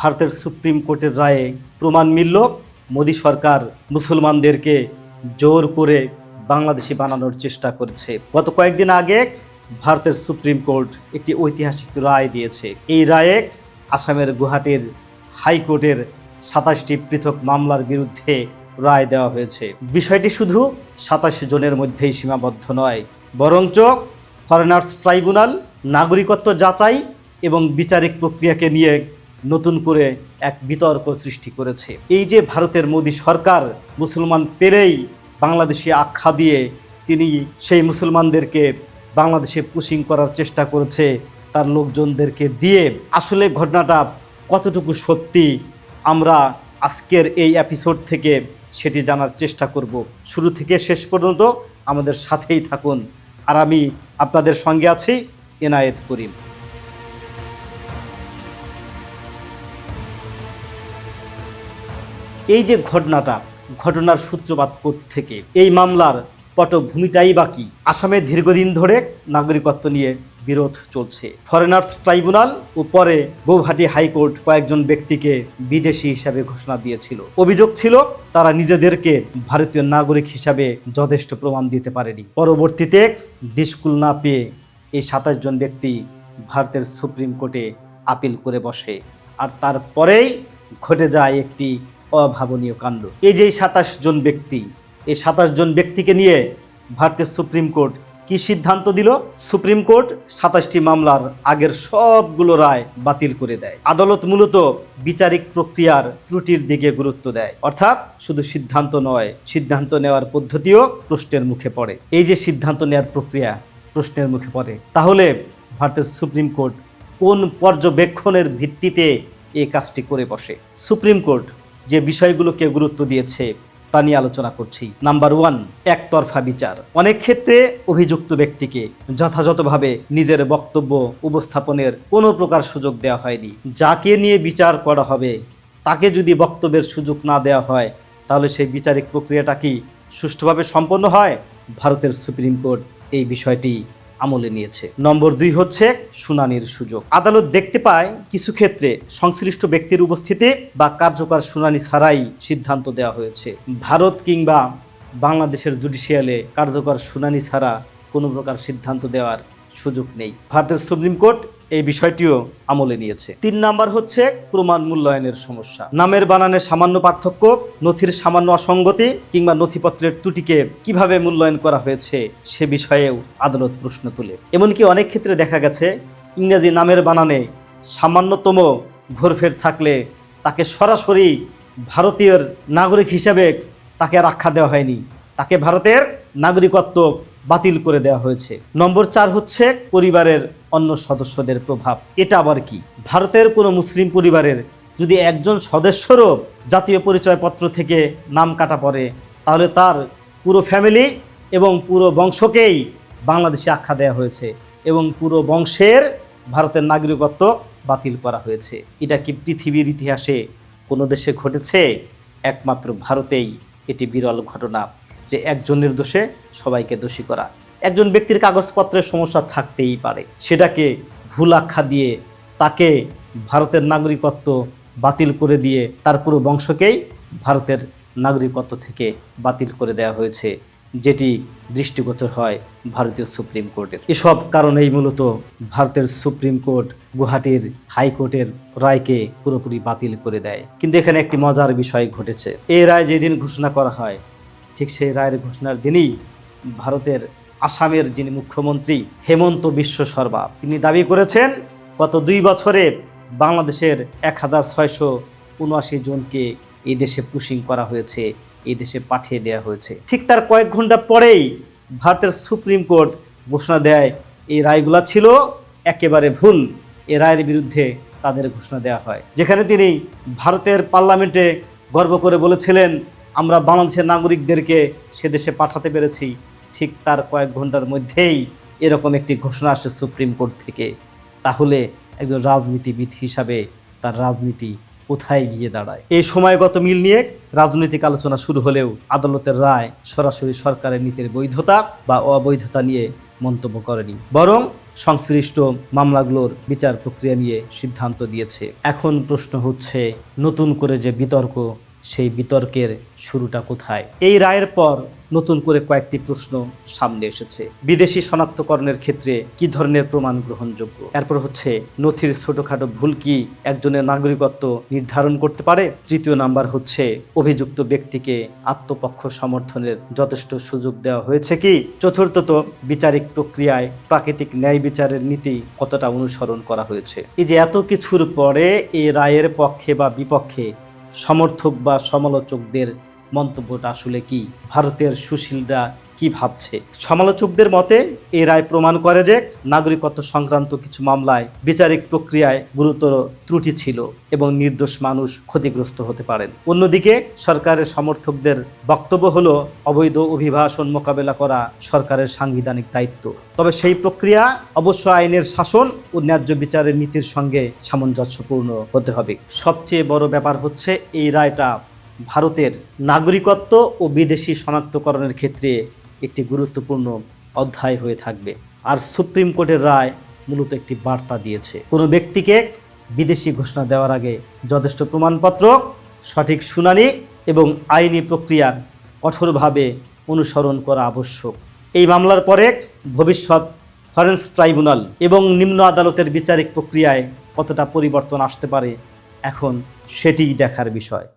ভারতের সুপ্রিম কোর্টের রায়ে প্রমাণ মিলল মোদী সরকার মুসলমানদেরকে জোর করে বাংলাদেশি বানানোর চেষ্টা করেছে। গত কয়েকদিন আগে ভারতের সুপ্রিম কোর্ট একটি ঐতিহাসিক রায় দিয়েছে। এই রায়ে আসামের গুয়াহাটির হাইকোর্টের 27টি পৃথক মামলার বিরুদ্ধে রায় দেওয়া হয়েছে। বিষয়টি শুধু 27 জনের মধ্যেই সীমাবদ্ধ নয়, বরঞ্চ ফরেনার্স ট্রাইব্যুনাল নাগরিকত্ব যাচাই এবং বিচারিক প্রক্রিয়াকে নিয়ে নতুন করে এক বিতর্ক সৃষ্টি করেছে। এই যে ভারতের মোদী সরকার মুসলমান পেলেই বাংলাদেশি আখ্যা দিয়ে তিনি সেই মুসলমানদেরকে বাংলাদেশে পুশিং করার চেষ্টা করেছে তার লোকজনদেরকে দিয়ে, আসলে ঘটনাটা কতটুকু সত্যি আমরা আজকের এই এপিসোড থেকে সেটি জানার চেষ্টা করব। শুরু থেকে শেষ পর্যন্ত আমাদের সাথেই থাকুন, আর আমি আপনাদের সঙ্গে আছি এনায়েত করিম। এই যে ঘটনার সূত্রপাত থেকে এই মামলার পটভূমিটাই বাকি। আসামে দীর্ঘদিন ধরে নাগরিকত্ব নিয়ে বিরোধ চলছে। ফরেনার্স ট্রাইব্যুনাল ও পরে গৌহাটি হাইকোর্ট কয়েকজন ব্যক্তিকে বিদেশি হিসাবে ঘোষণা দিয়েছিল। অভিযোগ ছিল তারা নিজেদেরকে ভারতীয় নাগরিক হিসাবে যথেষ্ট প্রমাণ দিতে পারেনি। পরবর্তীতে দিশকুল না পেয়ে এই 27 জন ব্যক্তি ভারতের সুপ্রিম কোর্টে আপিল করে বসে, আর তারপরেই ঘটে যায় একটি অভাবনীয় কাণ্ড। এই যে 27 জন ব্যক্তি, এই 27 জন ব্যক্তিকে নিয়ে ভারতের সুপ্রিম কোর্ট কি সিদ্ধান্ত দিল? সুপ্রিম কোর্ট 27টি মামলার আগের সবগুলো রায় বাতিল করে দেয়। আদালত মূলত বিচারিক প্রক্রিয়ার ত্রুটির দিকে গুরুত্ব দেয়, অর্থাৎ শুধু সিদ্ধান্ত নয়, সিদ্ধান্ত নেওয়ার পদ্ধতিও প্রশ্নের মুখে পড়ে। এই যে সিদ্ধান্ত নেওয়ার প্রক্রিয়া প্রশ্নের মুখে পড়ে, তাহলে ভারতের সুপ্রিম কোর্ট কোন পর্যবেক্ষণের ভিত্তিতে এই কাজটি করে বসে? সুপ্রিম কোর্ট যে বিষয়গুলোকে গুরুত্ব দিয়েছে তা নিয়ে আলোচনা করছি। নাম্বার 1, একতরফা বিচার। অনেক ক্ষেত্রে অভিযুক্ত ব্যক্তিকে যথাযথভাবে নিজের বক্তব্য উপস্থাপনের কোনো প্রকার সুযোগ দেওয়া হয়নি। যাকে নিয়ে বিচার করা হবে তাকে যদি বক্তব্যের সুযোগ না দেওয়া হয়, তাহলে সেই বিচারিক প্রক্রিয়াটা কি সুষ্ঠুভাবে সম্পন্ন হয়? ভারতের সুপ্রিম কোর্ট এই বিষয়টি আমলে নিয়েছে। নম্বর 2 হচ্ছে শুনানির সুযোগ। আদালত দেখতে পায় কিছু ক্ষেত্রে সংশ্লিষ্ট ব্যক্তির উপস্থিতি বা কার্যকর শুনানি ছাড়াই সিদ্ধান্ত দেওয়া হয়েছে। ভারত কিংবা বাংলাদেশের জুডিশিয়ালে কার্যকর শুনানি ছাড়া কোনো প্রকার সিদ্ধান্ত দেওয়ার সুযোগ নেই। ভারতের সুপ্রিম কোর্ট এই বিষয়টিও আমলে নিয়েছে। 3 নাম্বার হচ্ছে প্রমাণ মূল্যায়নের সমস্যা। নামের বানানে সামান্য পার্থক্য, নথির সামান্য অসঙ্গতি কিংবা নথিপত্রের ত্রুটিকে কিভাবে মূল্যায়ন করা হয়েছে সে বিষয়েও আদালত প্রশ্ন তোলে। এমনকি অনেক ক্ষেত্রে দেখা গেছে ইংরেজি নামের বানানে সামান্যতম ঘোরফের থাকলে তাকে সরাসরি ভারতীয় নাগরিক হিসাবে তাকে আর আখ্যা দেওয়া হয়নি, তাকে ভারতের নাগরিকত্ব বাতিল করে দেওয়া হয়েছে। নম্বর 4 হচ্ছে পরিবারের অন্য সদস্যদের প্রভাব। এটা আবার কি? ভারতের কোনো মুসলিম পরিবারের যদি একজন সদস্যরও জাতীয় পরিচয়পত্র থেকে নাম কাটা পড়ে, তাহলে তার পুরো ফ্যামিলি এবং পুরো বংশকেই বাংলাদেশে আখ্যা দেওয়া হয়েছে এবং পুরো বংশের ভারতের নাগরিকত্ব বাতিল করা হয়েছে। এটা কি পৃথিবীর ইতিহাসে কোনো দেশে ঘটেছে? একমাত্র ভারতেই এটি বিরল ঘটনা যে একজনের দোষে সবাইকে দোষী করা। একজন ব্যক্তির কাগজপত্রের সমস্যা থাকতেই পারে, সেটাকে ভুল আখ্যা দিয়ে তাকে ভারতের নাগরিকত্ব বাতিল করে দিয়ে তার পুরো বংশকেই ভারতের নাগরিকত্ব থেকে বাতিল করে দেওয়া হয়েছে, যেটি দৃষ্টিগোচর হয় ভারতীয় সুপ্রিম কোর্টের। এসব কারণেই মূলত ভারতের সুপ্রিম কোর্ট গুয়াহাটির হাইকোর্টের রায়কে পুরোপুরি বাতিল করে দেয়। কিন্তু এখানে একটি মজার বিষয় ঘটেছে। এই রায় যেদিন ঘোষণা করা হয়, ঠিক সেই রায়ের ঘোষণার দিনই ভারতের আসামের যিনি মুখ্যমন্ত্রী হেমন্ত বিশ্ব শর্মা, তিনি দাবি করেছেন গত 2 বছরে বাংলাদেশের 1679 জনকে এই দেশে পুশিং করা হয়েছে, এই দেশে পাঠিয়ে দেওয়া হয়েছে। ঠিক তার কয়েক ঘন্টা পরেই ভারতের সুপ্রিম কোর্ট ঘোষণা দেয় এই রায়গুলা ছিল একেবারে ভুল। এই রায়ের বিরুদ্ধে তাদের ঘোষণা দেওয়া হয়, যেখানে তিনি ভারতের পার্লামেন্টে গর্ব করে বলেছিলেন আমরা বাংলাদেশের নাগরিকদেরকে সে দেশে পাঠাতে পেরেছি। ঠিক তার কয়েক ঘন্টার মধ্যেই এরকম একটি ঘোষণা আসে সুপ্রিম কোর্ট থেকে। তাহলে একজন রাজনীতিবিদ হিসাবে তার রাজনীতি কোথায় গিয়ে দাঁড়ায়? এই সময়গত মিল নিয়ে রাজনৈতিক আলোচনা শুরু হলেও আদালতের রায় সরাসরি সরকারের নীতির বৈধতা বা অবৈধতা নিয়ে মন্তব্য করেনি, বরং সংশ্লিষ্ট মামলাগুলোর বিচার প্রক্রিয়া নিয়ে সিদ্ধান্ত দিয়েছে। এখন প্রশ্ন হচ্ছে, নতুন করে যে বিতর্ক, সেই বিতর্কের শুরুটা কোথায়? এই রায়ের পর নতুন করে কয়েকটি প্রশ্ন সামনে এসেছে। বিদেশি শনাক্তকরণের ক্ষেত্রে কি ধরনের প্রমাণ গ্রহণযোগ্য? এরপর হচ্ছে, নথির ছোটখাটো ভুল কি একজনের নাগরিকত্ব নির্ধারণ করতে পারে? তৃতীয় নাম্বার হচ্ছে, অভিযুক্ত ব্যক্তিকে আত্মপক্ষ সমর্থনের যথেষ্ট সুযোগ দেওয়া হয়েছে কি? চতুর্থত, বিচারিক প্রক্রিয়ায় প্রাকৃতিক ন্যায় বিচারের নীতি কতটা অনুসরণ করা হয়েছে? এই যে এত কিছুর পরে এই রায়ের পক্ষে বা বিপক্ষে সমর্থক বা সমালোচকদের মন্তব্যটা আসলে কি? ভারতের সুশীলরা কি ভাবছে? সমালোচকদের মতে এই রায় প্রমাণ করে যে নাগরিকত্ব সংক্রান্ত কিছু মামলায় বিচারিক প্রক্রিয়ায় গুরুতর ত্রুটি ছিল এবং নির্দোষ মানুষ ক্ষতিগ্রস্ত হতে পারেন। অন্যদিকে সরকারের সমর্থকদের বক্তব্য হলো, অবৈধ অভিবাসন মোকাবেলা করা সরকারের সাংবিধানিক দায়িত্ব। তবে সেই প্রক্রিয়া অবশ্য আইনের শাসন ও ন্যায্য বিচারের নীতির সঙ্গে সামঞ্জস্যপূর্ণ হতে হবে। সবচেয়ে বড় ব্যাপার হচ্ছে, এই রায়টা ভারতের নাগরিকত্ব ও বিদেশি শনাক্তকরণের ক্ষেত্রে একটি গুরুত্বপূর্ণ অধ্যায় হয়ে থাকবে। আর সুপ্রিম কোর্টের রায় মূলত একটি বার্তা দিয়েছে, কোনো ব্যক্তিকে বিদেশি ঘোষণা দেওয়ার আগে যথেষ্ট প্রমাণপত্র, সঠিক শুনানি এবং আইনি প্রক্রিয়া কঠোরভাবে অনুসরণ করা আবশ্যক। এই মামলার পরে ভবিষ্যৎ ফরেন্স ট্রাইব্যুনাল এবং নিম্ন আদালতের বিচারিক প্রক্রিয়ায় কতটা পরিবর্তন আসতে পারে, এখন সেটিই দেখার বিষয়।